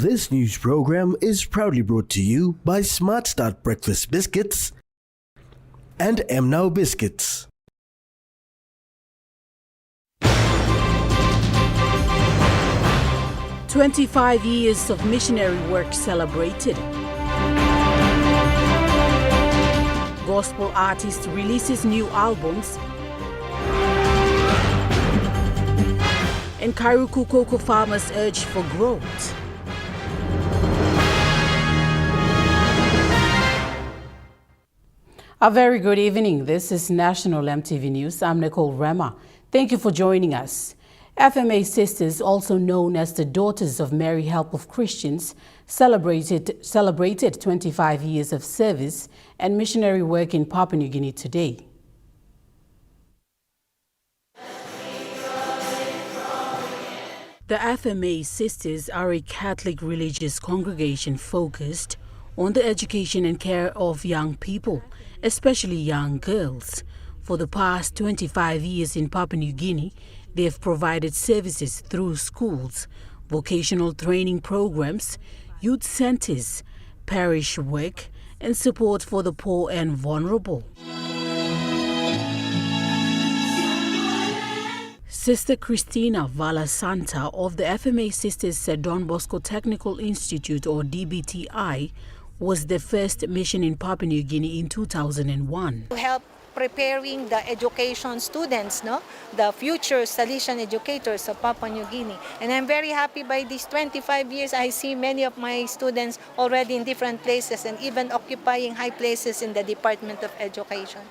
This news program is proudly brought to you by Smart Start Breakfast Biscuits and Now Biscuits. "25 years of missionary work celebrated." Gospel artist releases new albums. And Kairuku cocoa farmers urge for growth. A very good evening. This is National MTV News. I'm Nicole Rema. Thank you for joining us. FMA Sisters, also known as the Daughters of Mary Help of Christians, celebrated 25 years of service and missionary work in Papua New Guinea today. The FMA Sisters are a Catholic religious congregation focused on the education and care of young people, especially young girls. For the past 25 years in Papua New Guinea, they have provided services through schools, vocational training programs, youth centers, parish work, and support for the poor and vulnerable. Sister Christina Vala Santa of the FMA Sisters Don Bosco Technical Institute, or DBTI, was the first mission in Papua New Guinea in 2001. To help preparing the education students, the future Salesian educators of Papua New Guinea. And I'm very happy by these 25 years. I see many of my students already in different places and even occupying high places in the Department of Education.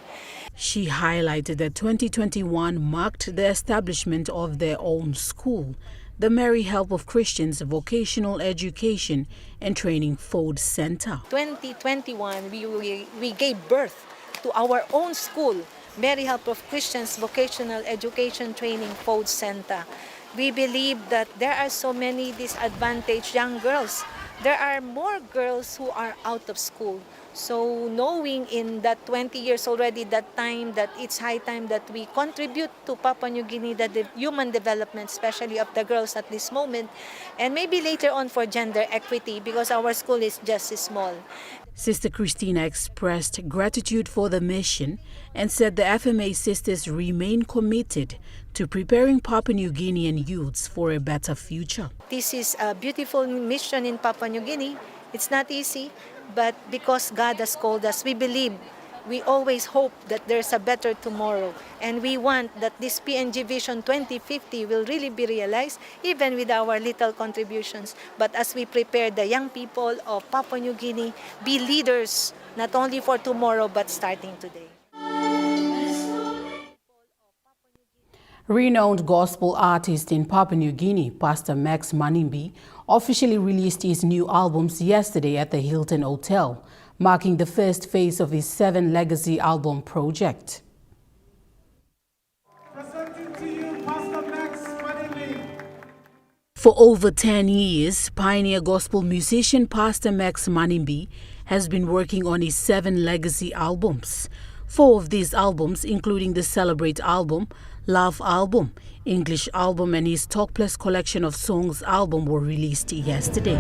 She highlighted that 2021 marked the establishment of their own school, the Mary Help of Christians Vocational Education and Training Food Center. 2021, we gave birth to our own school, Mary Help of Christians Vocational Education Training Food Center. We believe that there are so many disadvantaged young girls. There are more girls who are out of school. So knowing in that 20 years already, that time, that it's high time that we contribute to Papua New Guinea, the human development, especially of the girls at this moment, and maybe later on for gender equity, because our school is just small. Sister Christina expressed gratitude for the mission and said the FMA Sisters remain committed to preparing Papua New Guinean youths for a better future. This is a beautiful mission in Papua New Guinea. It's not easy, but because God has called us, we believe, we always hope that there's a better tomorrow. And we want that this PNG Vision 2050 will really be realized, even with our little contributions. But as we prepare the young people of Papua New Guinea, be leaders, not only for tomorrow, but starting today. Renowned gospel artist in Papua New Guinea, Pastor Max Manimbi, officially released his new albums yesterday at the Hilton Hotel, marking the first phase of his 7 Legacy album project. Presenting to you, Pastor Max Manimbi. For over 10 years, pioneer gospel musician Pastor Max Manimbi has been working on his 7 Legacy albums. 4 of these albums, including the Celebrate album, Love album, English album, and his Talk Plus collection of songs album, were released yesterday.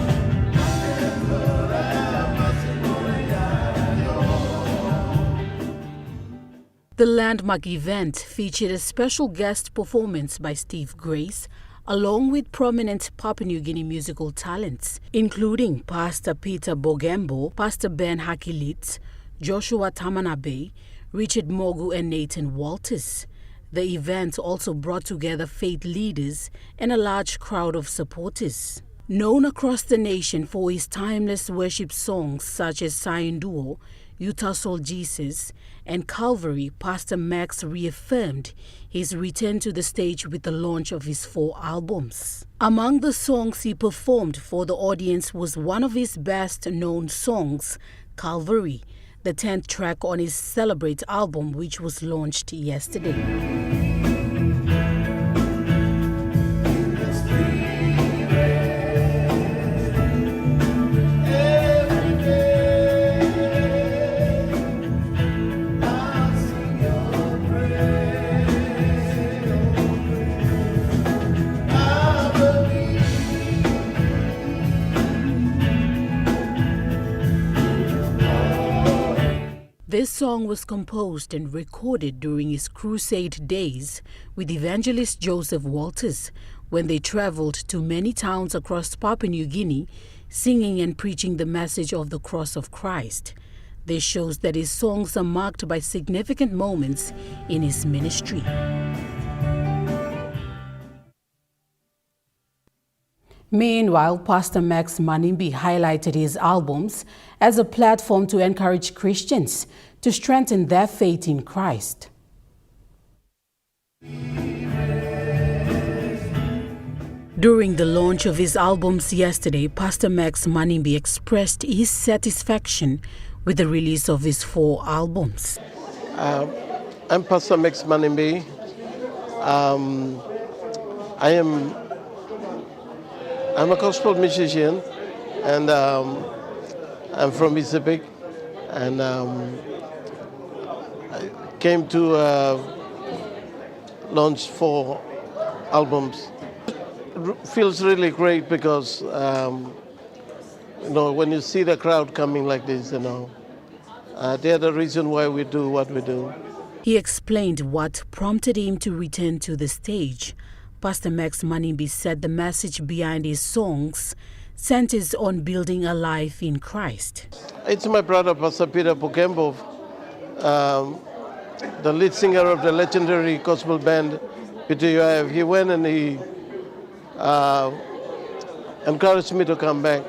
The landmark event featured a special guest performance by Steve Grace, along with prominent Papua New Guinea musical talents, including Pastor Peter Bogembo, Pastor Ben Hakilit, Joshua Tamanabe, Richard Mogu, and Nathan Walters. The event also brought together faith leaders and a large crowd of supporters. Known across the nation for his timeless worship songs such as Zion Duo, Utah Soul Jesus, and Calvary, Pastor Max reaffirmed his return to the stage with the launch of his 4 albums. Among the songs he performed for the audience was one of his best-known songs, Calvary, the 10th track on his Celebrate album, which was launched yesterday. This song was composed and recorded during his crusade days with evangelist Joseph Walters when they traveled to many towns across Papua New Guinea, singing and preaching the message of the cross of Christ. This shows that his songs are marked by significant moments in his ministry. Meanwhile, Pastor Max Manimbi highlighted his albums as a platform to encourage Christians to strengthen their faith in Christ. During the launch of his albums yesterday, Pastor Max Manimbi expressed his satisfaction with the release of his 4 albums. I'm Pastor Max Manimbi. I'm a gospel musician, and I'm from Pacific, and I came to launch 4 albums. It feels really great because when you see the crowd coming like this, they're the reason why we do what we do. He explained what prompted him to return to the stage. Pastor Max Manimbi said the message behind his songs centers on building a life in Christ. It's my brother, Pastor Peter Pokembo, the lead singer of the legendary gospel band, PTUIF. He went and he encouraged me to come back.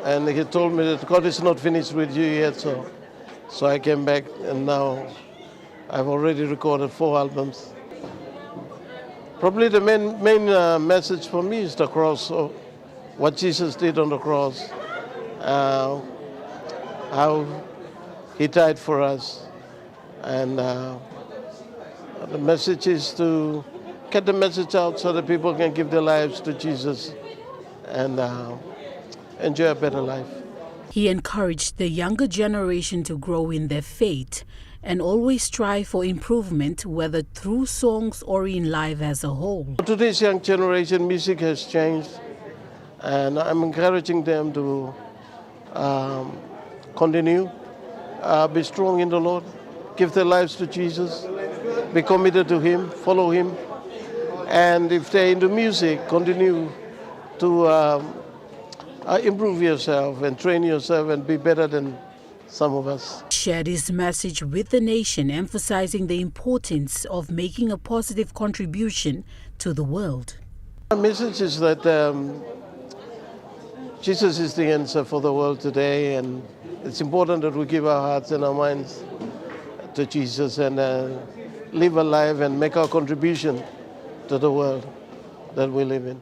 And he told me that God is not finished with you yet, so I came back, and now I've already recorded 4 albums. Probably the main message for me is the cross, of what Jesus did on the cross, how he died for us. And the message is to get the message out so that people can give their lives to Jesus and enjoy a better life. He encouraged the younger generation to grow in their faith and always strive for improvement, whether through songs or in life as a whole. Today's young generation, music has changed, and I'm encouraging them to continue, be strong in the Lord, give their lives to Jesus, be committed to Him, follow Him, and if they're into music, continue to improve yourself and train yourself and be better than some of us. Shared his message with the nation, emphasizing the importance of making a positive contribution to the world. The message is that Jesus is the answer for the world today, and it's important that we give our hearts and our minds to Jesus and live a life and make our contribution to the world that we live in.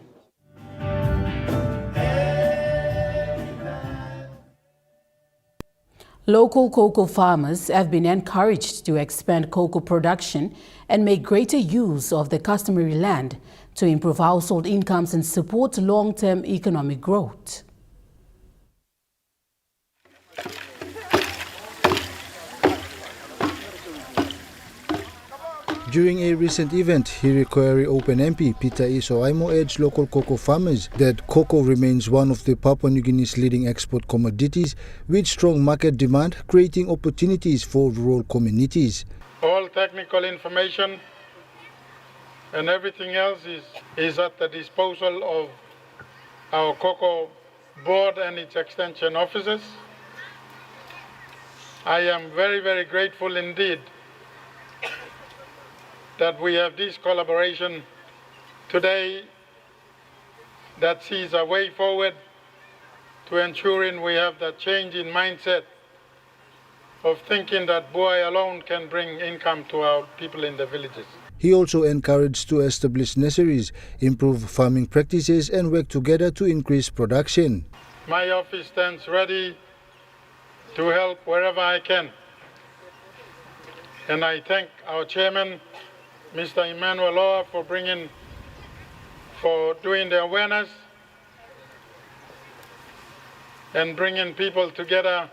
Local cocoa farmers have been encouraged to expand cocoa production and make greater use of the customary land to improve household incomes and support long-term economic growth. During a recent event, Hirikwari Open MP Peter Isoaimo urged local cocoa farmers that cocoa remains one of the Papua New Guinea's leading export commodities with strong market demand, creating opportunities for rural communities. All technical information and everything else is at the disposal of our cocoa board and its extension officers. I am very, very grateful indeed that we have this collaboration today that sees a way forward to ensuring we have that change in mindset of thinking that buoy alone can bring income to our people in the villages. He also encouraged to establish nurseries, improve farming practices and work together to increase production. My office stands ready to help wherever I can. And I thank our chairman, Mr. Emmanuel Loa, for doing the awareness and bringing people together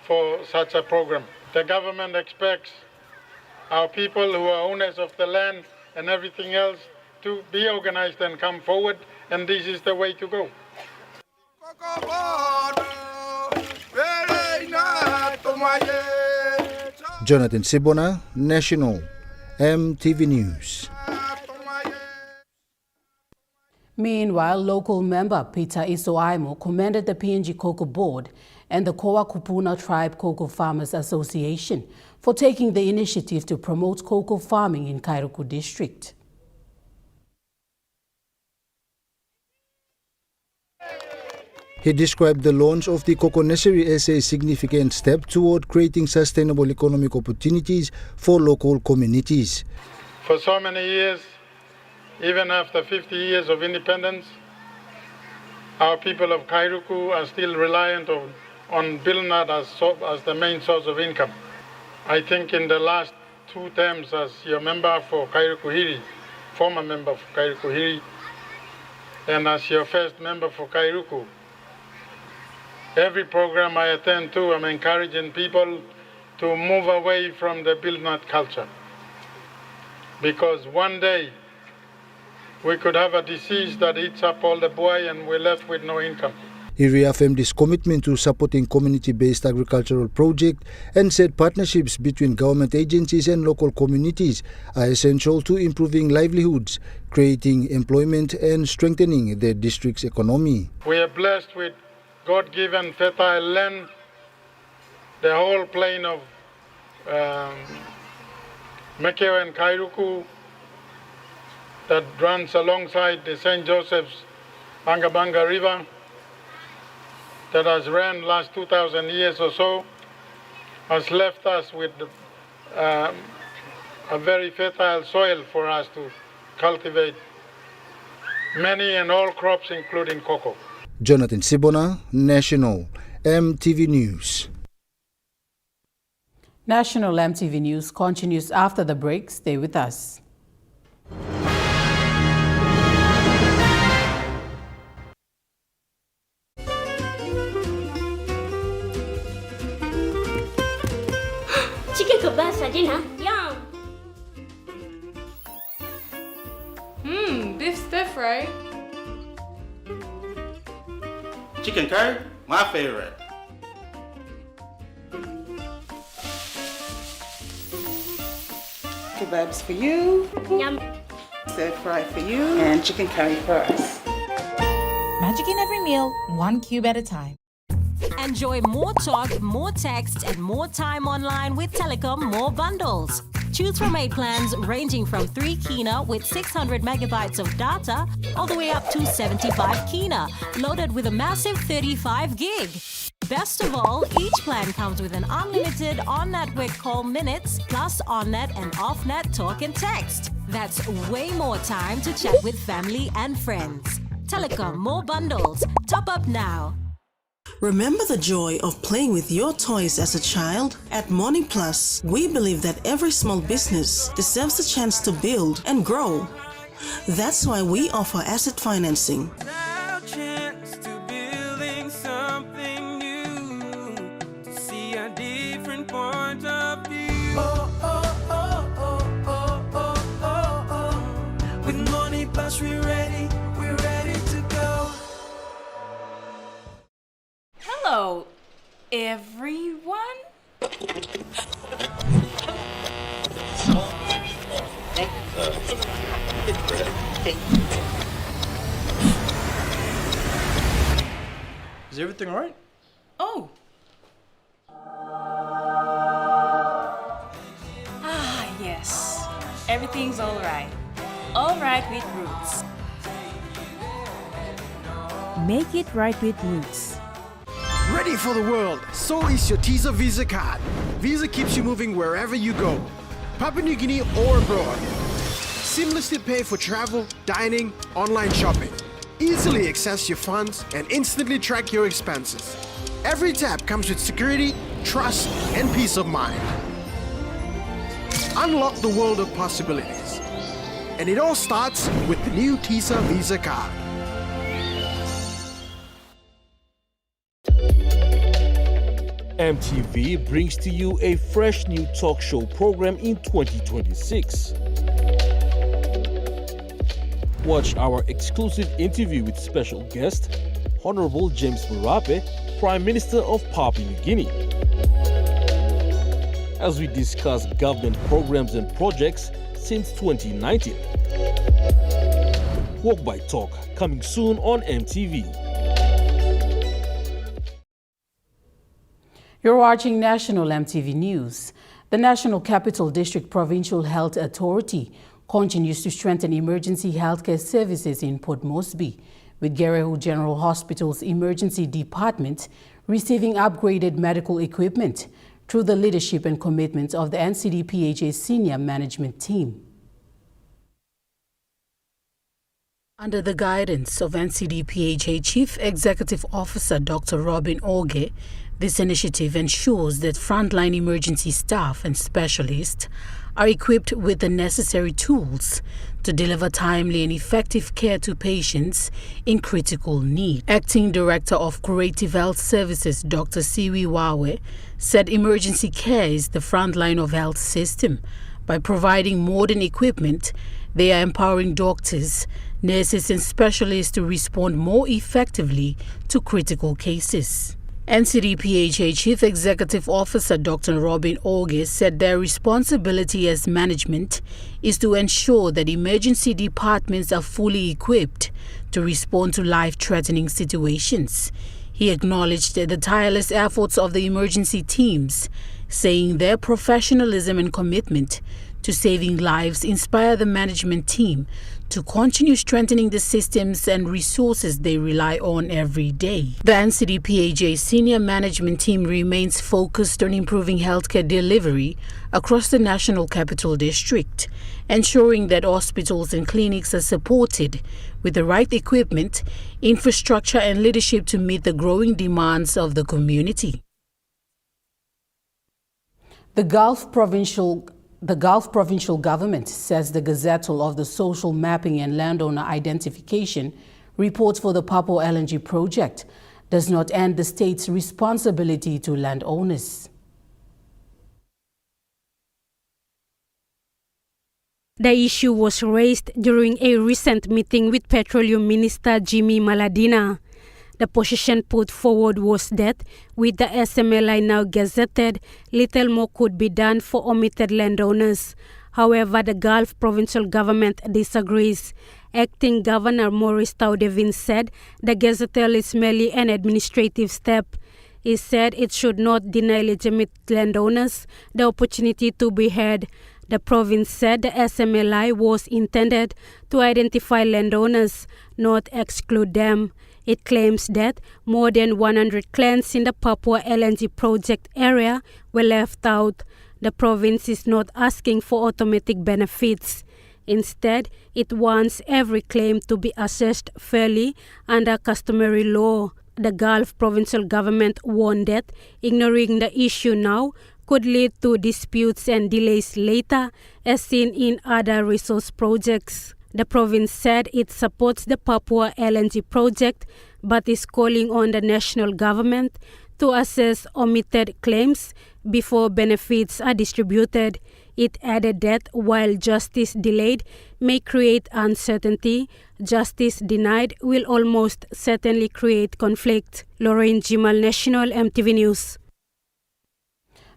for such a program. The government expects our people who are owners of the land and everything else to be organized and come forward, and this is the way to go. Jonathan Sibona, National, EMTV News. Meanwhile, local member Peter Isoaimo commended the PNG Cocoa Board and the Koa Kupuna Tribe Cocoa Farmers Association for taking the initiative to promote cocoa farming in Kairuku district. He described the launch of the Cocoa Nursery as a significant step toward creating sustainable economic opportunities for local communities. For so many years, even after 50 years of independence, our people of Kairuku are still reliant on bilnut as the main source of income. I think in the last 2 terms as your member for Kairuku Hiri, former member for Kairuku Hiri, and as your first member for Kairuku, every program I attend to, I'm encouraging people to move away from the bilnut culture. Because one day, we could have a disease that eats up all the buai and we're left with no income. He reaffirmed his commitment to supporting community-based agricultural projects and said partnerships between government agencies and local communities are essential to improving livelihoods, creating employment and strengthening the district's economy. We are blessed with God-given fertile land. The whole plain of Mekeo and Kairuku that runs alongside the St. Joseph's Bangabanga River that has ran last 2,000 years or so has left us with a very fertile soil for us to cultivate many and all crops, including cocoa. Jonathan Sibona, National, EMTV News. National EMTV News continues after the break. Stay with us. Chicken kebab saja nah. Yum. Beef stir fry. Chicken curry, my favorite. Kebabs for you, Yum. stir fry for you, and chicken curry for us. Magic in every meal, 1 cube at a time. Enjoy more talk, more text, and more time online with Telecom More Bundles. Choose from 8 plans ranging from 3 kina with 600 megabytes of data all the way up to 75 kina, loaded with a massive 35 gig. Best of all, each plan comes with an unlimited on-network call minutes plus on-net and off-net talk and text. That's way more time to chat with family and friends. Telecom More Bundles. Top up now. Remember the joy of playing with your toys as a child? At Morning Plus, we believe that every small business deserves a chance to build and grow. That's why we offer asset financing. With Money Plus, we're ready to go. Hello, everyone. Is everything alright? Oh. Yes. Everything's alright. Alright with Roots. Make it right with Roots. Ready for the world, so is your Teaser Visa card. Visa keeps you moving wherever you go, Papua New Guinea or abroad. Seamlessly pay for travel, dining, online shopping. Easily access your funds and instantly track your expenses. Every tap comes with security, trust, and peace of mind. Unlock the world of possibilities. And it all starts with the new Teaser Visa card. EMTV brings to you a fresh new talk show program in 2026. Watch our exclusive interview with special guest, Honorable James Marape, Prime Minister of Papua New Guinea. as we discuss government programs and projects since 2019. Walk by Talk, coming soon on MTV. You're watching National MTV News. The National Capital District Provincial Health Authority continues to strengthen emergency healthcare services in Port Moresby, with Gerehu General Hospital's emergency department receiving upgraded medical equipment through the leadership and commitment of the NCDPHA senior management team. Under the guidance of NCDPHA Chief Executive Officer Dr. Robin Orge, this initiative ensures that frontline emergency staff and specialists are equipped with the necessary tools to deliver timely and effective care to patients in critical need. Acting Director of Curative Health Services, Dr. Siwi Wawe, said emergency care is the front line of health system. By providing modern equipment, they are empowering doctors, nurses and specialists to respond more effectively to critical cases. NCDPHA Chief Executive Officer Dr. Robin Orge said their responsibility as management is to ensure that emergency departments are fully equipped to respond to life-threatening situations. He acknowledged the tireless efforts of the emergency teams, saying their professionalism and commitment to saving lives inspire the management team to continue strengthening the systems and resources they rely on every day. The NCDPHA senior management team remains focused on improving healthcare delivery across the National Capital District, ensuring that hospitals and clinics are supported with the right equipment, infrastructure and leadership to meet the growing demands of the community. The Gulf Provincial Government says the gazettal of the Social Mapping and Landowner Identification report for the Papua LNG project does not end the state's responsibility to landowners. The issue was raised during a recent meeting with Petroleum Minister Jimmy Maladina. The position put forward was that, with the SMLI now gazetted, little more could be done for omitted landowners. However, the Gulf Provincial Government disagrees. Acting Governor Maurice Taudevin said the gazettal is merely an administrative step. He said it should not deny legitimate landowners the opportunity to be heard. The province said the SMLI was intended to identify landowners, not exclude them. It claims that more than 100 clans in the Papua LNG project area were left out. The province is not asking for automatic benefits. Instead, it wants every claim to be assessed fairly under customary law. The Gulf Provincial Government warned that ignoring the issue now could lead to disputes and delays later, as seen in other resource projects. The province said it supports the Papua LNG project, but is calling on the national government to assess omitted claims before benefits are distributed. It added that while justice delayed may create uncertainty, justice denied will almost certainly create conflict. Lorraine Jimal, National MTV News.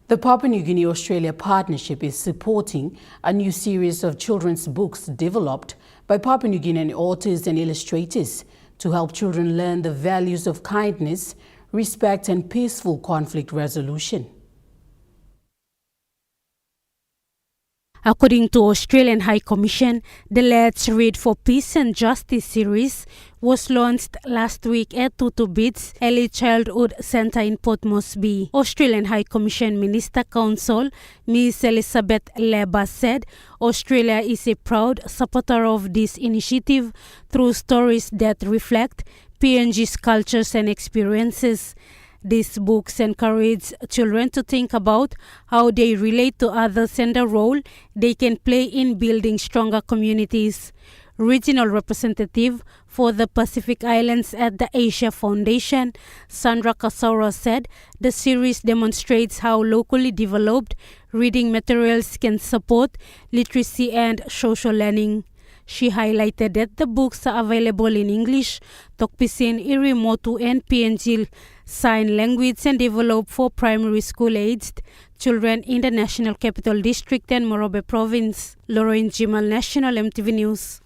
The Papua New Guinea-Australia Partnership is supporting a new series of children's books developed by Papua New Guinean authors and illustrators to help children learn the values of kindness, respect and peaceful conflict resolution. According to Australian High Commission, the Let's Read for Peace and Justice series was launched last week at Tutu Beats Early Childhood Centre in Port Moresby. Australian High Commission Minister Counsel Ms. Elizabeth Leba said Australia is a proud supporter of this initiative through stories that reflect PNG's cultures and experiences. These books encourage children to think about how they relate to others and the role they can play in building stronger communities. Regional Representative for the Pacific Islands at the Asia Foundation, Sandra Kasaura, said the series demonstrates how locally developed reading materials can support literacy and social learning. She highlighted that the books are available in English, Tokpisin, Irimotu and PNG Sign Language and developed for primary school-aged children in the National Capital District and Morobe Province. Lauren Jimal, National EMTV News.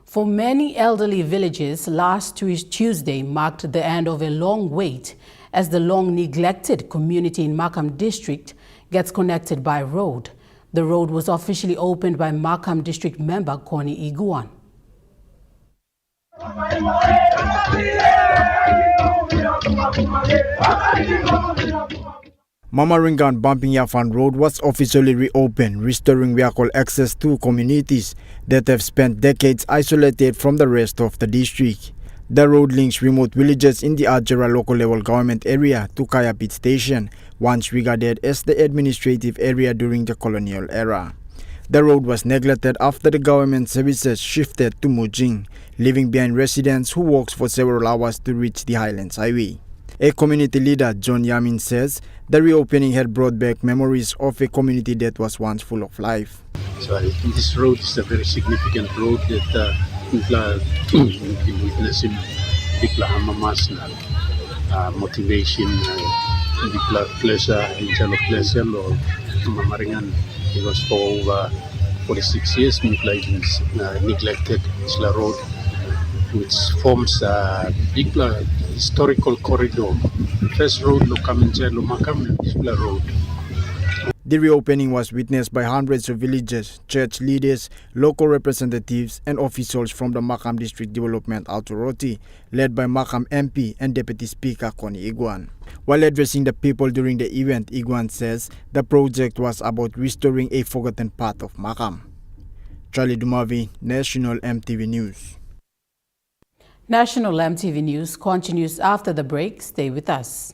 For many elderly villages, last Tuesday marked the end of a long wait as the long-neglected community in Markham District gets connected by road. The road was officially opened by Markham District member Connie Iguan. Mamaringan Bumping Yafan Road was officially reopened, restoring vehicle access to communities that have spent decades isolated from the rest of the district. The road links remote villages in the Ajara local level government area to Kayapit Station, once regarded as the administrative area during the colonial era. The road was neglected after the government services shifted to Mujing, leaving behind residents who walked for several hours to reach the Highlands Highway. A community leader, John Yamin, says the reopening had brought back memories of a community that was once full of life. So I think this road is a very significant road that witnessing motivation, pleasure, pleasure, or Mamaringan. It was for over 46 years, neglected Isla Road, which forms a big historical corridor. First road, Makam, Isla Road. The reopening was witnessed by hundreds of villagers, church leaders, local representatives, and officials from the Markham District Development Authority, led by Markham MP and Deputy Speaker Connie Iguan. While addressing the people during the event, Iguan says the project was about restoring a forgotten part of Markham. Charlie Dumavi, National EMTV News. National EMTV News continues after the break. Stay with us.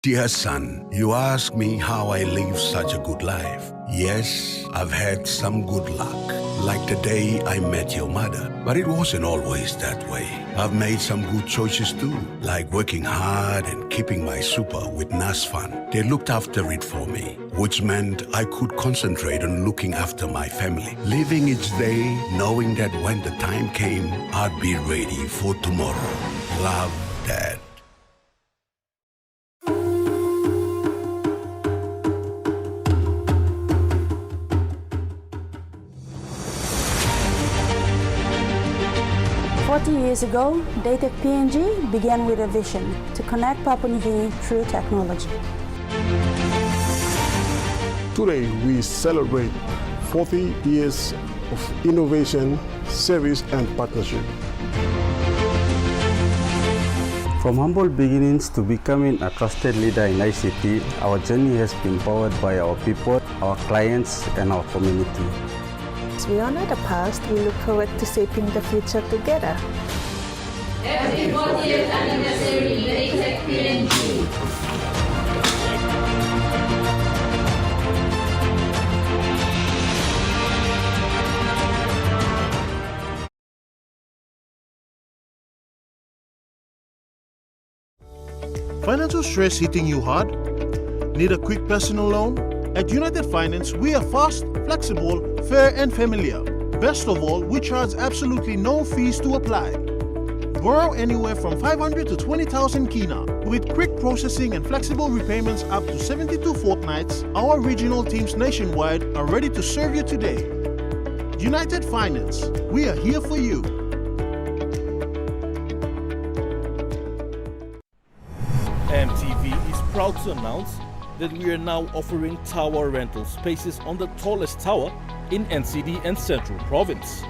Dear son, you ask me how I live such a good life. Yes, I've had some good luck, like the day I met your mother. But it wasn't always that way. I've made some good choices too, like working hard and keeping my super with NASFAN. They looked after it for me, which meant I could concentrate on looking after my family. Living each day, knowing that when the time came, I'd be ready for tomorrow. Love, Dad. Years ago, Dated PNG began with a vision to connect Papua New Guinea through technology. Today, we celebrate 40 years of innovation, service, and partnership. From humble beginnings to becoming a trusted leader in ICT, our journey has been powered by our people, our clients, and our community. As we honor the past, we look forward to shaping the future together. Happy 40th anniversary, Dated PNG. Financial stress hitting you hard? Need a quick personal loan? At United Finance, we are fast, flexible, fair and familiar. Best of all, we charge absolutely no fees to apply. Borrow anywhere from 500 to 20,000 kina. With quick processing and flexible repayments up to 72 fortnights, our regional teams nationwide are ready to serve you today. United Finance, we are here for you. EMTV is proud to announce that we are now offering tower rental spaces on the tallest tower in NCD and Central Province.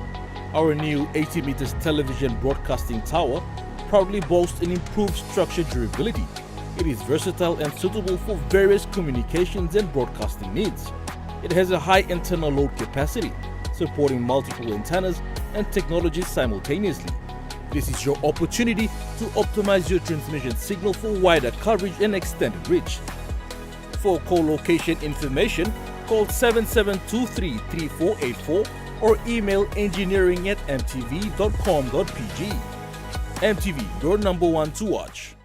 Our new 80 meters television broadcasting tower proudly boasts an improved structure durability. It is versatile and suitable for various communications and broadcasting needs. It has a high internal load capacity, supporting multiple antennas and technologies simultaneously. This is your opportunity to optimize your transmission signal for wider coverage and extended reach. For co-location information, call 7723-3484 or email engineering@mtv.com.pg. MTV, your number one to watch.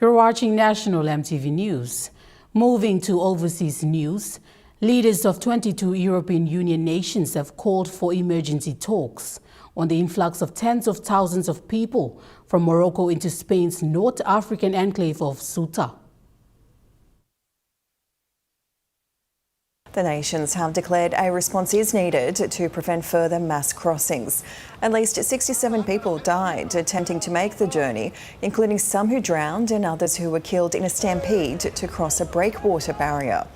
You're watching National MTV News. Moving to overseas news, leaders of 22 European Union nations have called for emergency talks on the influx of tens of thousands of people from Morocco into Spain's North African enclave of Ceuta. The nations have declared a response is needed to prevent further mass crossings. At least 67 people died attempting to make the journey, including some who drowned and others who were killed in a stampede to cross a breakwater barrier.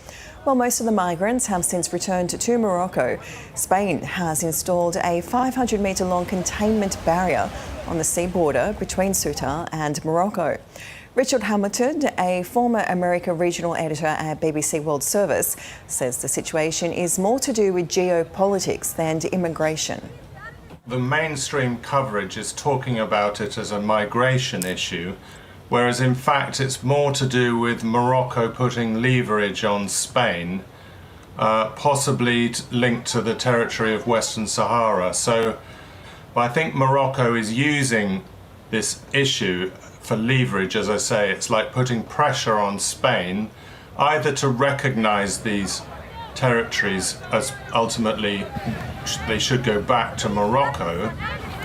While most of the migrants have since returned to Morocco, Spain has installed a 500-metre-long containment barrier on the sea border between Ceuta and Morocco. Richard Hamilton, a former America regional editor at BBC World Service, says the situation is more to do with geopolitics than immigration. The mainstream coverage is talking about it as a migration issue, whereas in fact it's more to do with Morocco putting leverage on Spain, possibly linked to the territory of Western Sahara. So I think Morocco is using this issue for leverage. As I say, it's like putting pressure on Spain either to recognize these territories as ultimately they should go back to Morocco,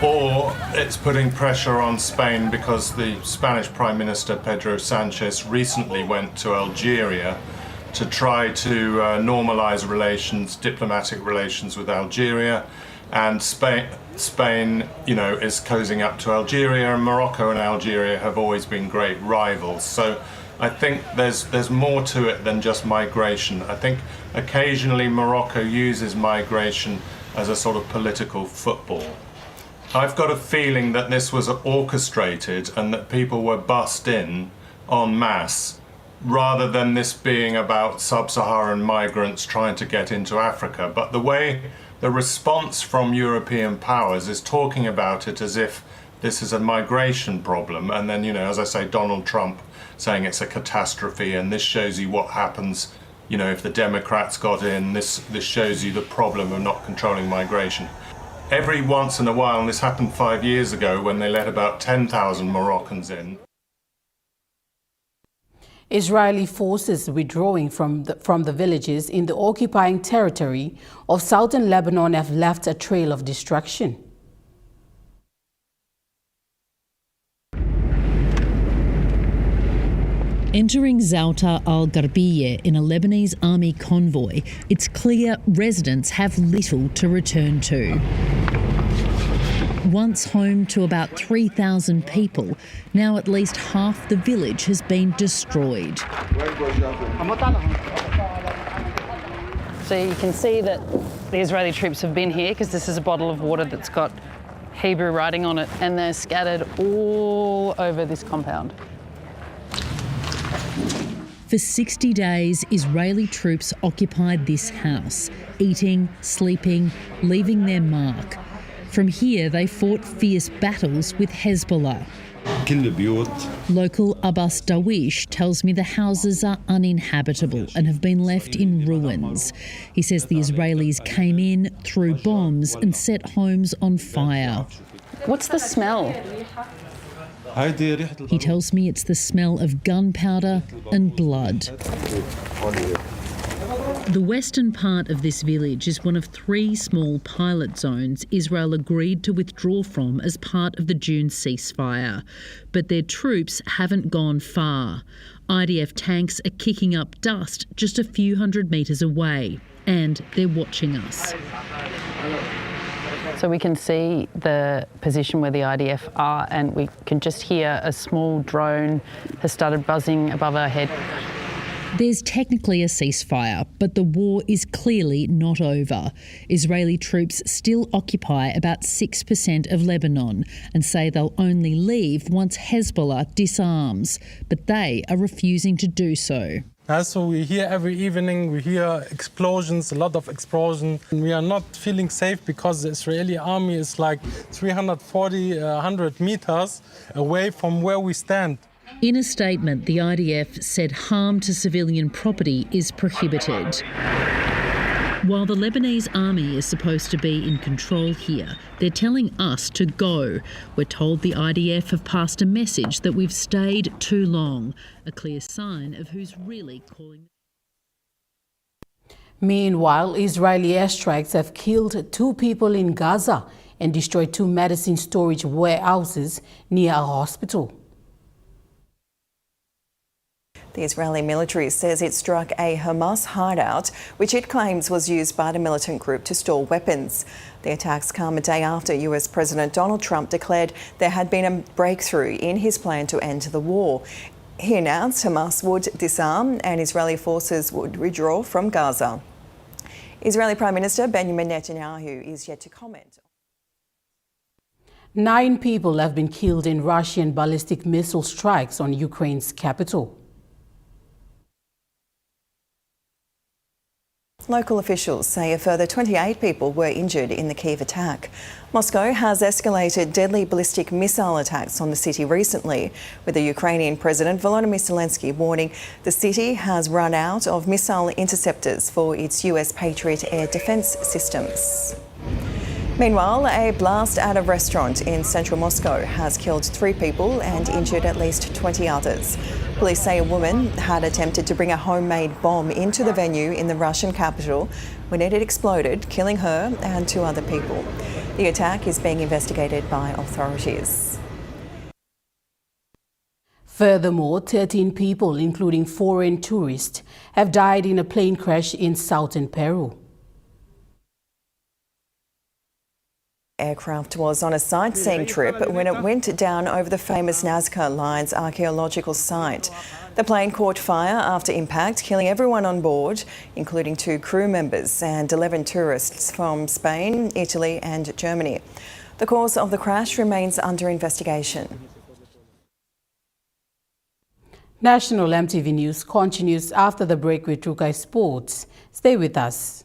or it's putting pressure on Spain because the Spanish Prime Minister Pedro Sanchez recently went to Algeria to try to normalize relations, diplomatic relations with Algeria, and Spain, is cozying up to Algeria, and Morocco and Algeria have always been great rivals. So I think there's more to it than just migration. I think occasionally Morocco uses migration as a sort of political football. I've got a feeling that this was orchestrated and that people were bussed in en masse, rather than this being about sub-Saharan migrants trying to get into Africa. But the way the response from European powers is talking about it as if this is a migration problem, and then, as I say, Donald Trump saying it's a catastrophe, and this shows you what happens, if the Democrats got in, this shows you the problem of not controlling migration. Every once in a while, and this happened 5 years ago when they let about 10,000 Moroccans in. Israeli forces withdrawing from the villages in the occupying territory of southern Lebanon have left a trail of destruction. Entering Zouta al-Gharbiyeh in a Lebanese army convoy, it's clear residents have little to return to. Once home to about 3,000 people, now at least half the village has been destroyed. So you can see that the Israeli troops have been here because this is a bottle of water that's got Hebrew writing on it, and they're scattered all over this compound. For 60 days, Israeli troops occupied this house, eating, sleeping, leaving their mark. From here, they fought fierce battles with Hezbollah. Local Abbas Dawish tells me the houses are uninhabitable and have been left in ruins. He says the Israelis came in, threw bombs and set homes on fire. What's the smell? He tells me it's the smell of gunpowder and blood. The western part of this village is one of 3 small pilot zones Israel agreed to withdraw from as part of the June ceasefire. But their troops haven't gone far. IDF tanks are kicking up dust just a few hundred metres away, and they're watching us. So we can see the position where the IDF are, and we can just hear a small drone has started buzzing above our head. There's technically a ceasefire, but the war is clearly not over. Israeli troops still occupy about 6% of Lebanon and say they'll only leave once Hezbollah disarms, but they are refusing to do so. So we hear every evening, we hear explosions, a lot of explosions. We are not feeling safe because the Israeli army is like 100 meters away from where we stand. In a statement, the IDF said harm to civilian property is prohibited. While the Lebanese army is supposed to be in control here, they're telling us to go. We're told the IDF have passed a message that we've stayed too long, a clear sign of who's really calling. Meanwhile, Israeli airstrikes have killed 2 people in Gaza and destroyed 2 medicine storage warehouses near a hospital. The Israeli military says it struck a Hamas hideout, which it claims was used by the militant group to store weapons. The attacks come a day after US President Donald Trump declared there had been a breakthrough in his plan to end the war. He announced Hamas would disarm and Israeli forces would withdraw from Gaza. Israeli Prime Minister Benjamin Netanyahu is yet to comment. 9 people have been killed in Russian ballistic missile strikes on Ukraine's capital. Local officials say a further 28 people were injured in the Kyiv attack. Moscow has escalated deadly ballistic missile attacks on the city recently, with the Ukrainian President Volodymyr Zelensky warning the city has run out of missile interceptors for its US Patriot air defense systems. Meanwhile, a blast at a restaurant in central Moscow has killed 3 people and injured at least 20 others. Police say a woman had attempted to bring a homemade bomb into the venue in the Russian capital when it had exploded, killing her and 2 other people. The attack is being investigated by authorities. Furthermore, 13 people, including foreign tourists, have died in a plane crash in southern Peru. Aircraft was on a sightseeing trip when it went down over the famous Nazca Lines archaeological site. The plane caught fire after impact, killing everyone on board, including 2 crew members and 11 tourists from Spain, Italy and Germany. The cause of the crash remains under investigation. National EMTV News continues after the break with Rugby Sports. Stay with us.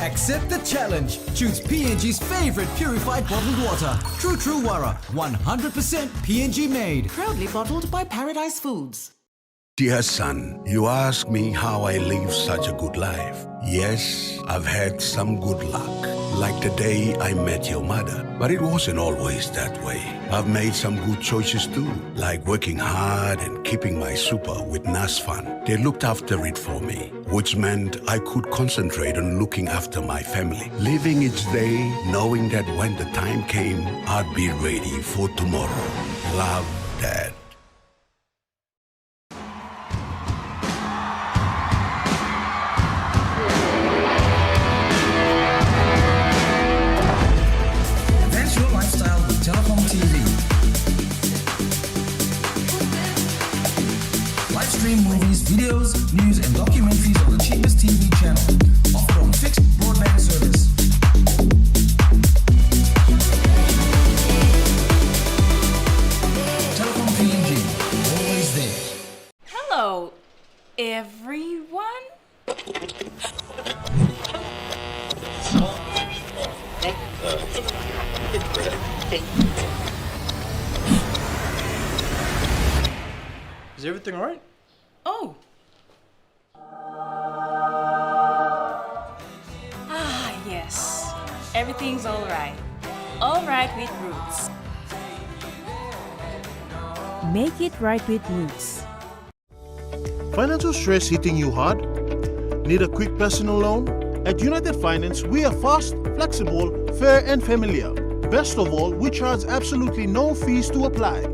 Accept the challenge. Choose PNG's favorite purified bottled water. True Wara, 100% PNG made. Proudly bottled by Paradise Foods. Dear son, you ask me how I live such a good life. Yes, I've had some good luck. Like the day I met your mother. But it wasn't always that way. I've made some good choices too, like working hard and keeping my super with NASFAN. They looked after it for me, which meant I could concentrate on looking after my family. Living each day, knowing that when the time came, I'd be ready for tomorrow. Love, Dad. Movies, videos, news, and documentaries on the cheapest TV channel. Offered on fixed broadband service. Telecom PNG, always there. Hello, everyone. Is everything alright? Oh. Yes. Everything's all right. All right with Roots. Make it right with Roots. Financial stress hitting you hard? Need a quick personal loan? At United Finance, we are fast, flexible, fair and familiar. Best of all, we charge absolutely no fees to apply.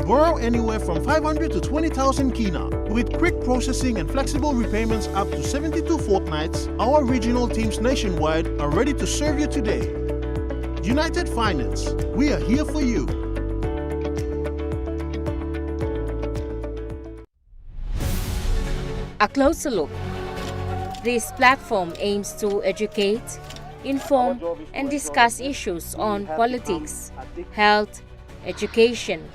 Borrow anywhere from 500 to 20,000 kina With quick processing and flexible repayments up to 72 fortnights, our regional teams nationwide are ready to serve you today. United Finance, we are here for you. A closer look. This platform aims to educate, inform, and discuss issues on politics, health, education,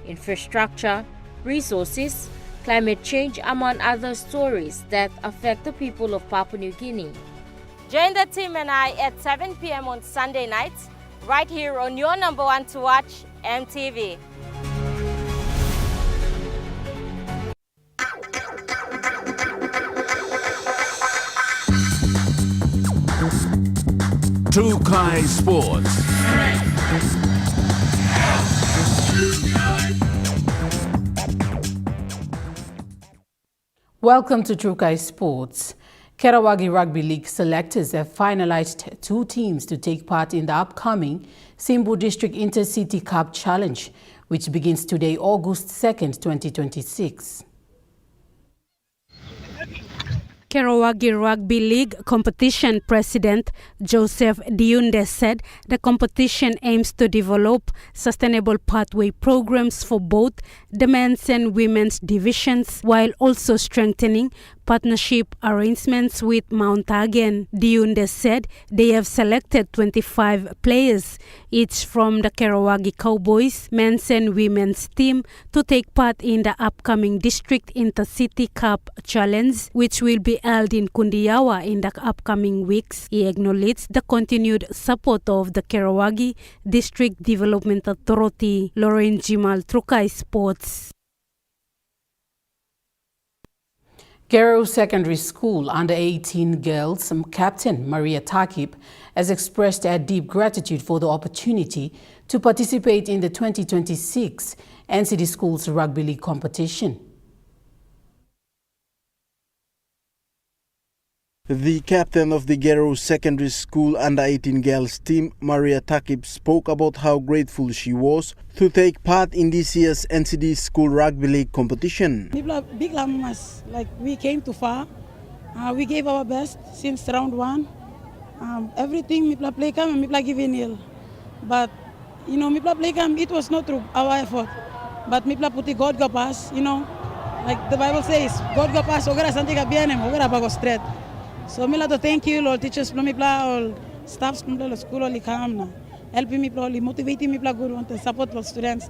infrastructure, resources, climate change, among other stories that affect the people of Papua New Guinea. Join the team and I at 7 p.m. on Sunday nights, right here on your number one to watch, EMTV. Trukai Sports. Welcome to Trukai Sports. Kerawagi Rugby League selectors have finalized 2 teams to take part in the upcoming Simbu District Intercity Cup Challenge, which begins today, August 2nd, 2026. Kerawagi Rugby League competition president Joseph Diunde said the competition aims to develop sustainable pathway programs for both the men's and women's divisions while also strengthening partnership arrangements with Mount Hagen. Diunde said they have selected 25 players, each from the Kerawagi Cowboys men's and women's team, to take part in the upcoming District Intercity Cup Challenge, which will be held in Kundiawa in the upcoming weeks. He acknowledged the continued support of the Kerawagi District Development Authority. Lauren Jimal, Trukai Sports. Gero Secondary School under-18 girls captain Maria Takip has expressed her deep gratitude for the opportunity to participate in the 2026 NCD Schools Rugby League competition. The captain of the Gero Secondary School under-18 girls team, Maria Takip, spoke about how grateful she was to take part in this year's NCD School Rugby League competition. Big lamas, like we came too far. We gave our best since round 1. Everything we play come and we give in ill. But you know, we play come, it was not through our effort. But we put the God go pass, you know, like the Bible says, God go pass, ogara santiga bianem, ogara bago straight. So I to thank you, all teachers, all staffs, all school, all come helping me, motivating me, good support for students.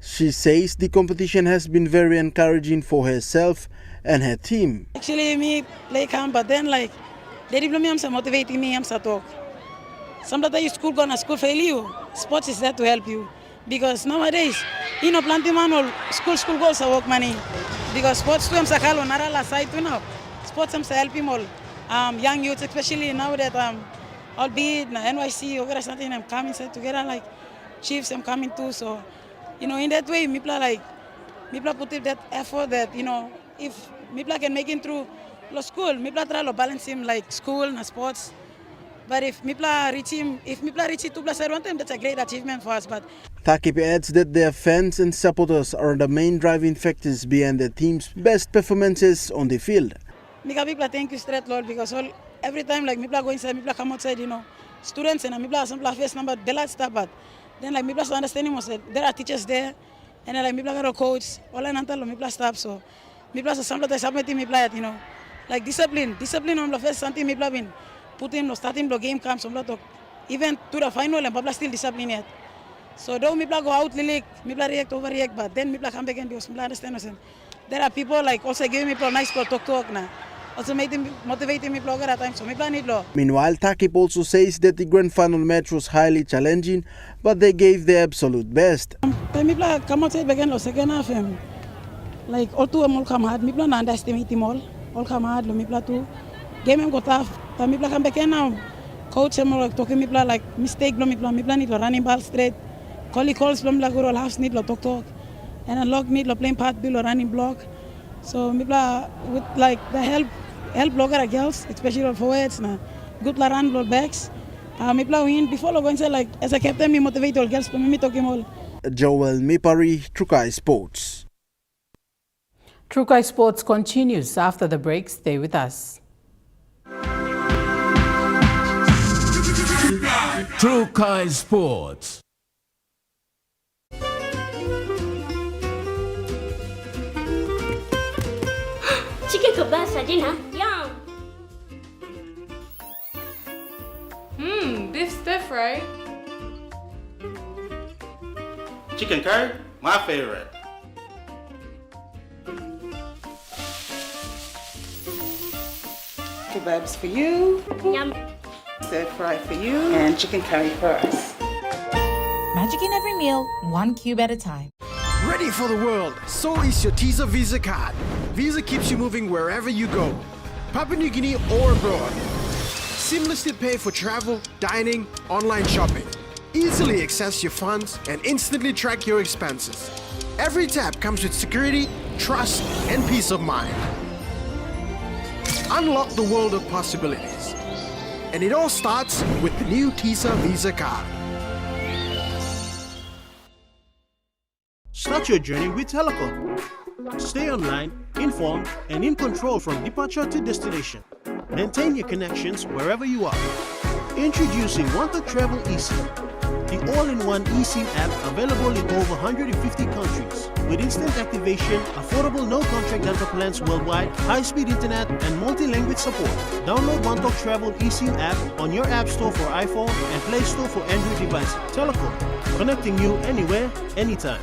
She says the competition has been very encouraging for herself and her team. Actually, me play camp, but then like they motivating me, talk. Sometimes you school gonna school fail you. Sports is there to help you because nowadays, you know, plenty man all school goals are work money because sports to sakalo narala side to now. Sports help him all. Young youths, especially now that albeit NYC or something, I'm coming together like chiefs. I'm coming too. So, you know, in that way, Mipla put in that effort that, you know, if Mipla can make it through the school, Mipla try to balance him like school and sports. But if Mipla reach it 2 plus 1 time, that's a great achievement for us. But Takip adds that their fans and supporters are the main driving factors behind the team's best performances on the field. Mipla thank you straight, Lord, because every time like Mipla go inside, Mipla come outside, you know, students and Mipla some face number the last step, but then like Mipla understanding was that there are teachers there, and then like Mipla got a coach, all I know Mipla staff, so Mipla sometimes submitting Mipla, you know, like discipline on the first something Mipla been put in, starting the game comes, even to the final and Mipla still discipline yet. So though Mipla go out, Mipla react, overreact, but then Mipla come back and because Mipla understand. There are people like also giving Mipla nice talk now. Also motivating me blogger at times, so me plan it. Meanwhile, Takip also says that the grand final match was highly challenging, but they gave their absolute best. Me plan come outside again the second half, like all two all come hard. Me plan underestimate them all come hard. Me plan too. Game got tough. Me plan come back now. Coach like talking me plan like mistake. Me plan it running ball straight. Calls me like all half need talk, and unlock need playing part bill or running block. So me plan with like the help blogger girls, especially on forwards, good run blow backs. Me play win before going say like as a captain me motivate all girls, me talk him all. Joel Mipari, Trukai Sports. True Kai Sports continues after the break. Stay with us. True Kai Sports. Chicken kebab Dina. Yum. Beef stir fry. Chicken curry, my favorite. Kebabs for you. Yum. Stir fry for you. And chicken curry for us. Magic in every meal, 1 cube at a time. Ready for the world, so is your Visa Visa card. Visa keeps you moving wherever you go, Papua New Guinea or abroad. Seamlessly pay for travel, dining, online shopping. Easily access your funds and instantly track your expenses. Every tap comes with security, trust, and peace of mind. Unlock the world of possibilities. And it all starts with the new Visa Visa card. Start your journey with Telecom. Stay online, informed, and in control from departure to destination. Maintain your connections wherever you are. Introducing Want to Travel eSIM, the all-in-one eSIM app available in over 150 countries. With instant activation, affordable no-contract data plans worldwide, high-speed internet, and multi-language support. Download Want to Travel eSIM app on your App Store for iPhone and Play Store for Android devices. Telecom, connecting you anywhere, anytime.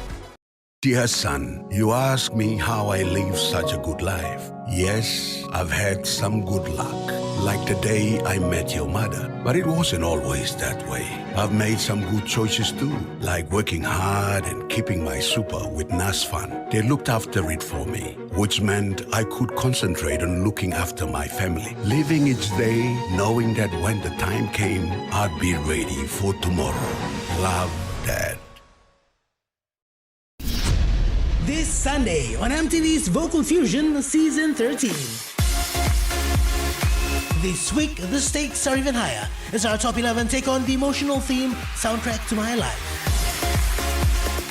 Dear son, you ask me how I live such a good life. Yes, I've had some good luck, like the day I met your mother. But it wasn't always that way. I've made some good choices too, like working hard and keeping my super with NASFAN. They looked after it for me, which meant I could concentrate on looking after my family, living each day knowing that when the time came, I'd be ready for tomorrow. Love, Dad. This Sunday on MTV's Vocal Fusion Season 13. This week, the stakes are even higher as our top 11 take on the emotional theme, Soundtrack to My Life.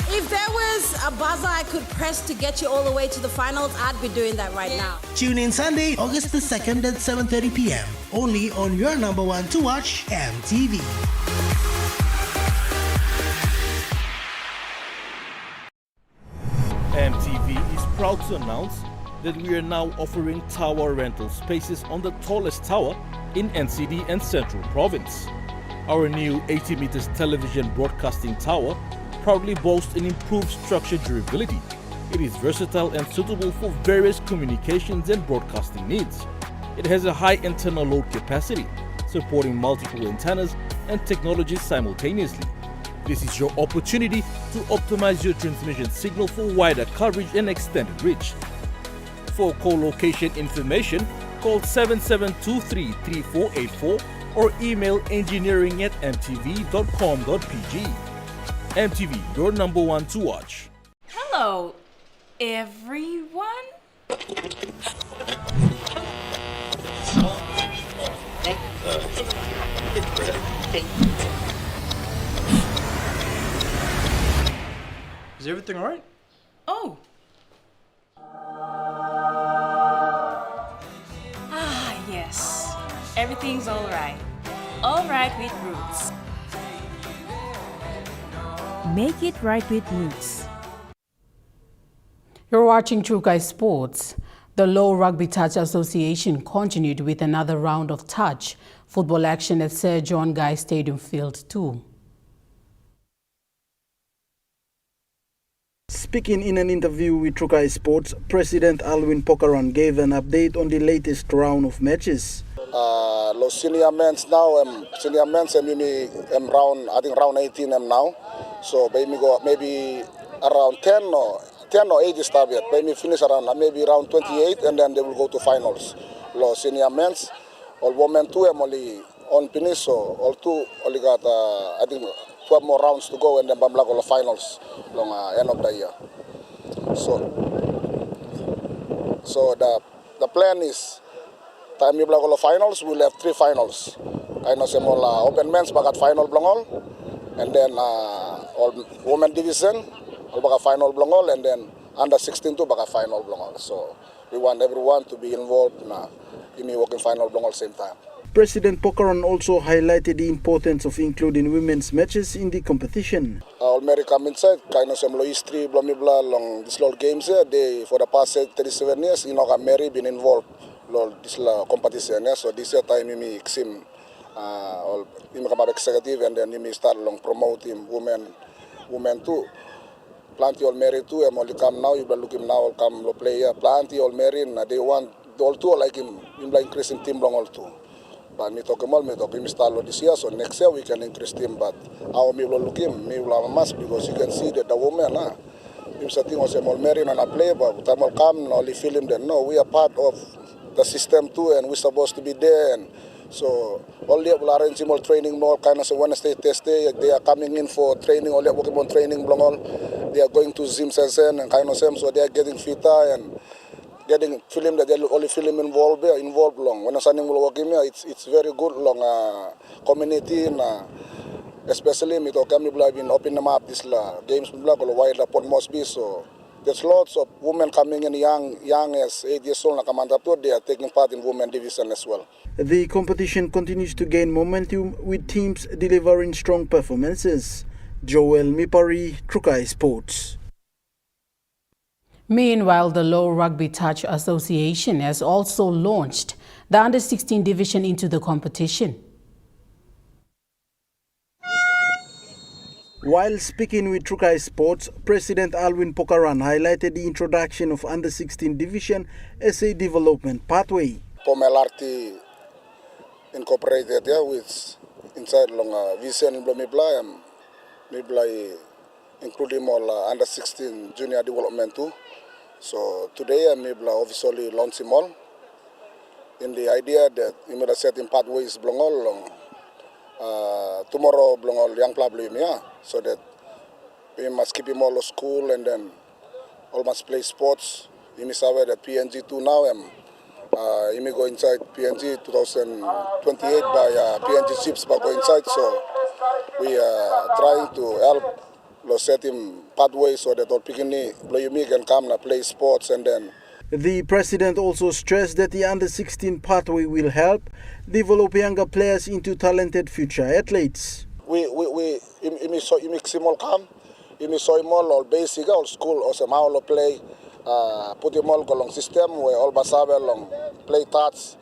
If there was a buzzer I could press to get you all the way to the finals, I'd be doing that right now. Tune in Sunday, August the 2nd at 7:30 p.m. Only on your number one to watch, MTV. EMTV is proud to announce that we are now offering tower rental spaces on the tallest tower in NCD and Central Province. Our new 80 meters television broadcasting tower proudly boasts an improved structure durability. It is versatile and suitable for various communications and broadcasting needs. It has a high internal load capacity, supporting multiple antennas and technologies simultaneously. This is your opportunity to optimize your transmission signal for wider coverage and extended reach. For co-location information, call 7723-3484 or email engineering@mtv.com.pg. MTV, your number one to watch. Hello, everyone. Is everything alright? Oh. Yes. Everything's alright. Alright with Roots. Make it right with Roots. You're watching True Kai Sports. The Low Rugby Touch Association continued with another round of touch football action at Sir John Guy Stadium Field 2. Speaking in an interview with True Kai Sports, President Alwin Pokaran gave an update on the latest round of matches. Los senior men's now, senior men's round, I think round 18 now. So maybe around 10 or 8 is target. Maybe finish around maybe around 28 and then they will go to finals. Los senior men's, all women too, only on finish, so all two only got I think 12 more rounds to go and then Bamlag all the finals long end of the year. So the plan is time you all the finals, we'll have 3 finals. I know some all open men's bagat final blongol, and then all women division all bagat final blongol, and then under 16 to baka final blongol. So we want everyone to be involved na imi working final blongol same time. President Pokaran also highlighted the importance of including women's matches in the competition. All Mary come inside, kind of some history, blah blah blah, long this lot games here. They for the past 37 years, Mary been involved in this competition. So this year time imi exim, all imi come executive and then imi start long promoting women too. Plenty all Mary too. I'm only come now. You look him now. Come lo player. Plenty all Mary. They want all two like him. Him like increasing team long all two. But me talk him start this year. So next year we can increase team. But how me will look him? Me will have a must because you can see that the woman him setting also all Mary and a play. But time will come. Only feel him then. No, we are part of the system too, and we're supposed to be there. And so all the will arrange more training, more kind of Wednesday, Thursday. They are coming in for training. All the working on training, all. They are going to gym session and kind of same. So they are getting fitter and getting film that they only film involved long. When something will work in here, it's very good long community especially me to come been opening them up this games wide upon must be so. There's lots of women coming in young as 8 years old. They are taking part in women division as well. The competition continues to gain momentum with teams delivering strong performances. Joel Mipari, Trukai Sports. Meanwhile, the Low Rugby Touch Association has also launched the Under-16 division into the competition. While speaking with Trukai Sports, President Alwin Pokaran highlighted the introduction of Under-16 division as a development pathway. LRT incorporated with inside long vision including all Under-16 junior development too. So today I'm officially launching all in the idea that we made a certain pathways belong all tomorrow belong all young problem so that we must keep him all school and then all must play sports. You must aware that PNG 2 now you may go inside PNG 2028 by PNG ships but go inside, so we are trying to help set him pathways so that all Pikini can come and play sports. And then the president also stressed that the Under-16 pathway will help develop younger players into talented future athletes. We saw him all come, we saw him all basic, all school, or some how play, put him all along system where all basabe long play touch.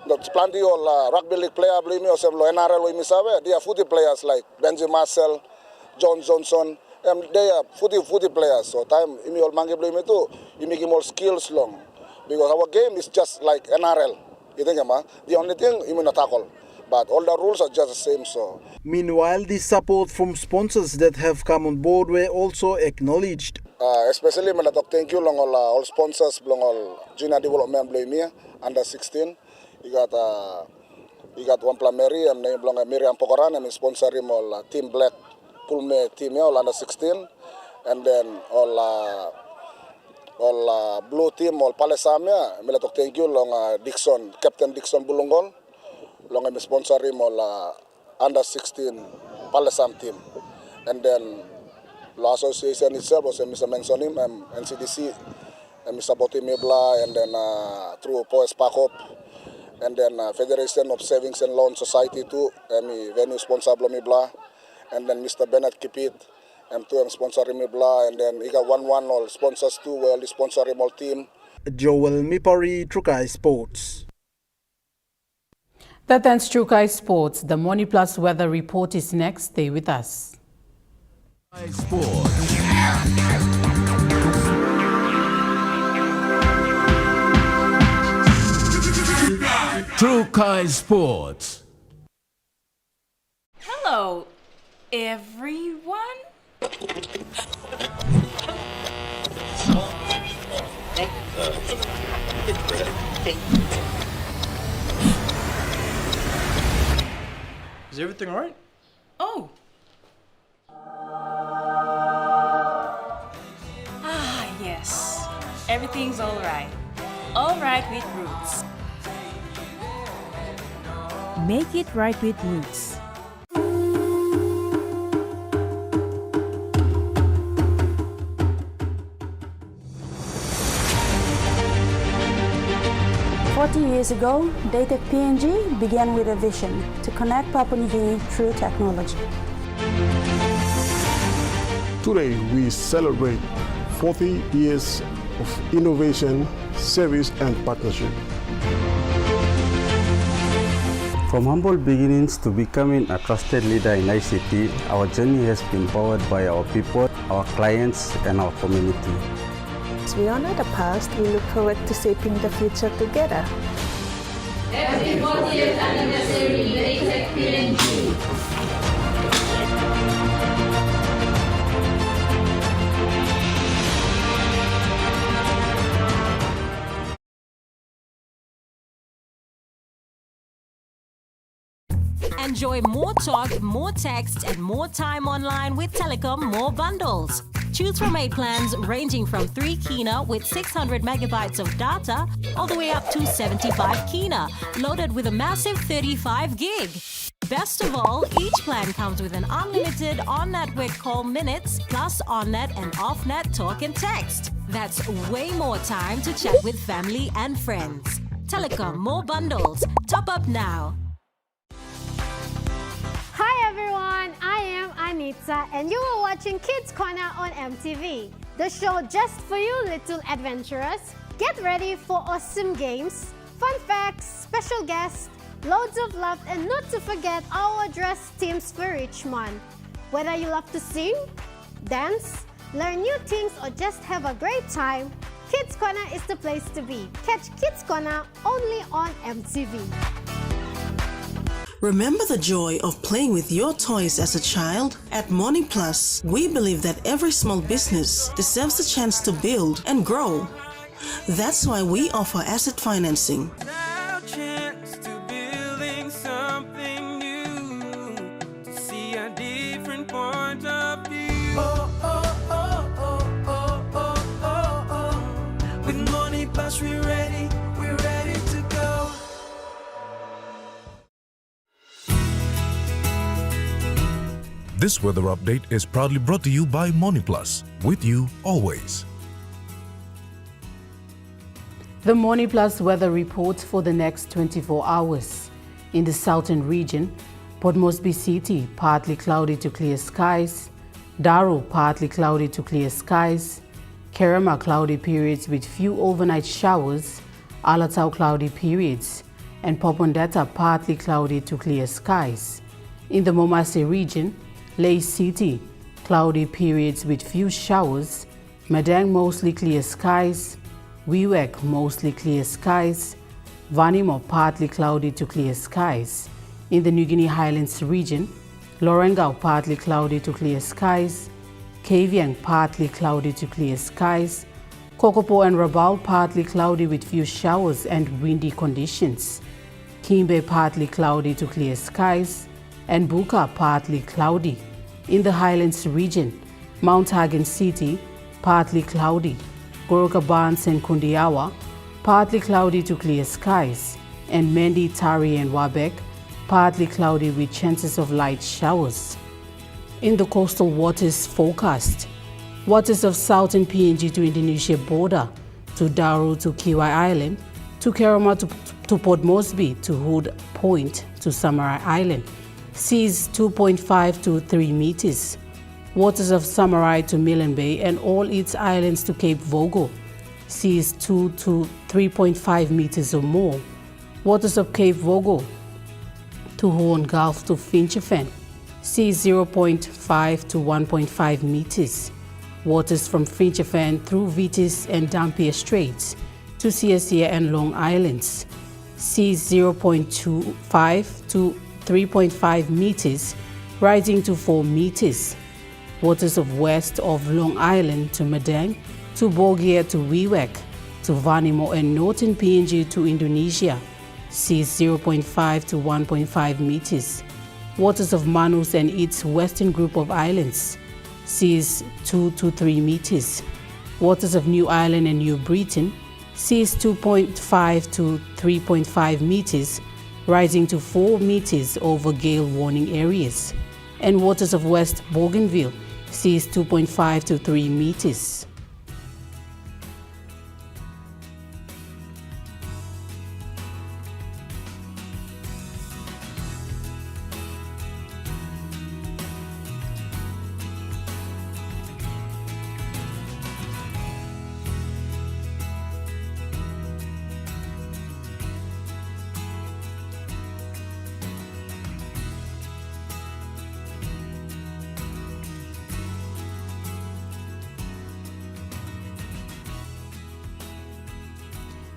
Not plenty all rugby league player, believe me, or some NRL, they are footy players like Benji Marcel, John Johnson. They are footy players, so time imi all mangi blame too. You make him all skills long, because our game is just like NRL. You think, the only thing you mean tackle, but all the rules are just the same. So. Meanwhile, the support from sponsors that have come on board were also acknowledged. Especially, I thank you long all sponsors, long all junior development blame me Under-16. You got one player Mary, I'm named long Miriam Pokoran, I'm sponsoring all Team Black. Pulme team all Under-16, and then all blue team all Palesamia. I thank you long Dixon, Captain Dixon Bulungol, long I'm sponsoring all Under-16 Palesam team, and then the association itself was Mr. mentioning NCDC, and Mr. Boti Mebla, and then through Poes Pakop, and then Federation of Savings and Loan Society too, and venue sponsor Blomibla. And then Mr. Bennett Kipit, and two sponsoring me blah, and then he got 1-1 all sponsors too, well the sponsoring all team. Joel Mipari, Trukai Sports. That ends Trukai Sports. The Money Plus weather report is next. Stay with us. Sports. Trukai Sports. Hello, everyone. Is everything all right? Oh. Yes. Everything's all right. All right with Roots. Make it right with Roots. years ago, Dated PNG began with a vision to connect Papua New Guinea through technology. Today, we celebrate 40 years of innovation, service, and partnership. From humble beginnings to becoming a trusted leader in ICT, our journey has been powered by our people, our clients, and our community. As we honor the past, we look forward to shaping the future together. Happy 40th anniversary, Dated PNG. Enjoy more talk, more text, and more time online with Telecom More Bundles. Choose from 8 plans ranging from 3 kina with 600 megabytes of data all the way up to 75 kina, loaded with a massive 35 gig. Best of all, each plan comes with an unlimited on-network call minutes plus on-net and off-net talk and text. That's way more time to chat with family and friends. Telecom More Bundles. Top up now. Hi everyone, I am Anita and you are watching Kids Corner on MTV. The show just for you little adventurers. Get ready for awesome games, fun facts, special guests, loads of love, and not to forget our dress teams for each month. Whether you love to sing, dance, learn new things, or just have a great time, Kids Corner is the place to be. Catch Kids Corner only on MTV. Remember the joy of playing with your toys as a child? At Money Plus, we believe that every small business deserves a chance to build and grow. That's why we offer asset financing. With Money Plus, we're ready to go. This weather update is proudly brought to you by Money Plus, with you always. The Money Plus weather report for the next 24 hours. In the southern region, Port Moresby City, partly cloudy to clear skies. Daro, partly cloudy to clear skies. Kerema, cloudy periods with few overnight showers. Alatau, cloudy periods. And Popondetta, partly cloudy to clear skies. In the Momase region, Lae City, cloudy periods with few showers. Madang, mostly clear skies. Wewak, mostly clear skies. Vanimo, partly cloudy to clear skies. In the New Guinea Highlands region, Lorengau, partly cloudy to clear skies. Kavieng, partly cloudy to clear skies. Kokopo and Rabaul, partly cloudy with few showers and windy conditions. Kimbe, partly cloudy to clear skies. And Buka, partly cloudy. In the Highlands region, Mount Hagen City, partly cloudy. Goroka Barnes and Kundiawa, partly cloudy to clear skies. And Mendi, Tari and Wabek, partly cloudy with chances of light showers. In the coastal waters forecast, waters of southern PNG to Indonesia border, to Daru to Kiwai Island, to Kerema to Port Moresby, to Hood Point, to Samarai Island. Seas 2.5 to 3 meters. Waters of Samarai to Millen Bay and all its islands to Cape Vogo. Seas 2 to 3.5 meters or more. Waters of Cape Vogo to Horn Gulf to Finchefan. Seas 0.5 to 1.5 meters. Waters from Finchefan through Vitis and Dampier Straits to Siasia and Long Islands. Seas 0.25 to 3.5 meters, rising to 4 meters. Waters of west of Long Island to Madang, to Bogia to Wewak, to Vanimo and northern PNG to Indonesia. Seas 0.5 to 1.5 meters. Waters of Manus and its western group of islands. Seas 2 to 3 meters. Waters of New Ireland and New Britain. Seas 2.5 to 3.5 meters, rising to 4 meters over gale warning areas. And waters of West Bougainville, seas 2.5 to 3 meters.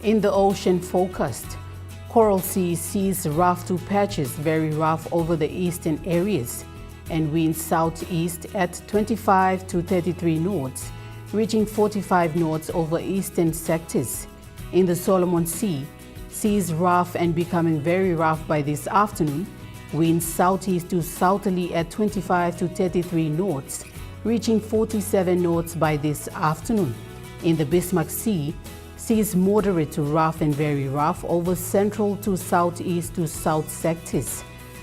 In the ocean forecast, Coral Sea sees rough to patches, very rough over the eastern areas, and winds southeast at 25 to 33 knots, reaching 45 knots over eastern sectors. In the Solomon Sea, seas rough and becoming very rough by this afternoon, winds southeast to southerly at 25 to 33 knots, reaching 47 knots by this afternoon. In the Bismarck Sea, seas moderate to rough and very rough over central to southeast to south sectors.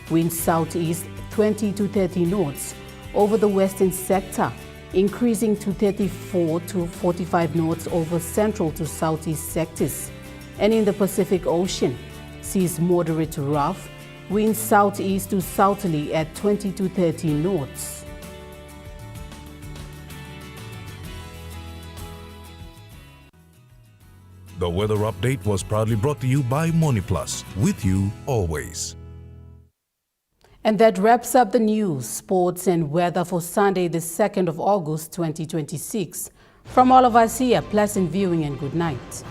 Winds southeast 20 to 30 knots over the western sector, increasing to 34 to 45 knots over central to southeast sectors. And in the Pacific Ocean, seas moderate to rough, winds southeast to southerly at 20 to 30 knots. The weather update was proudly brought to you by MoneyPlus, with you always. And that wraps up the news, sports and weather for Sunday, the 2nd of August, 2026. From all of us here, pleasant viewing and good night.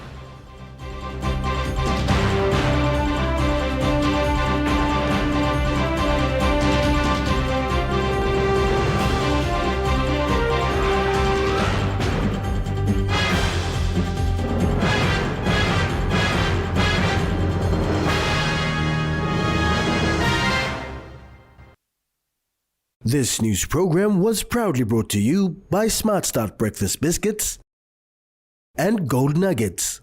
This news program was proudly brought to you by Smart Start Breakfast Biscuits and Gold Nuggets.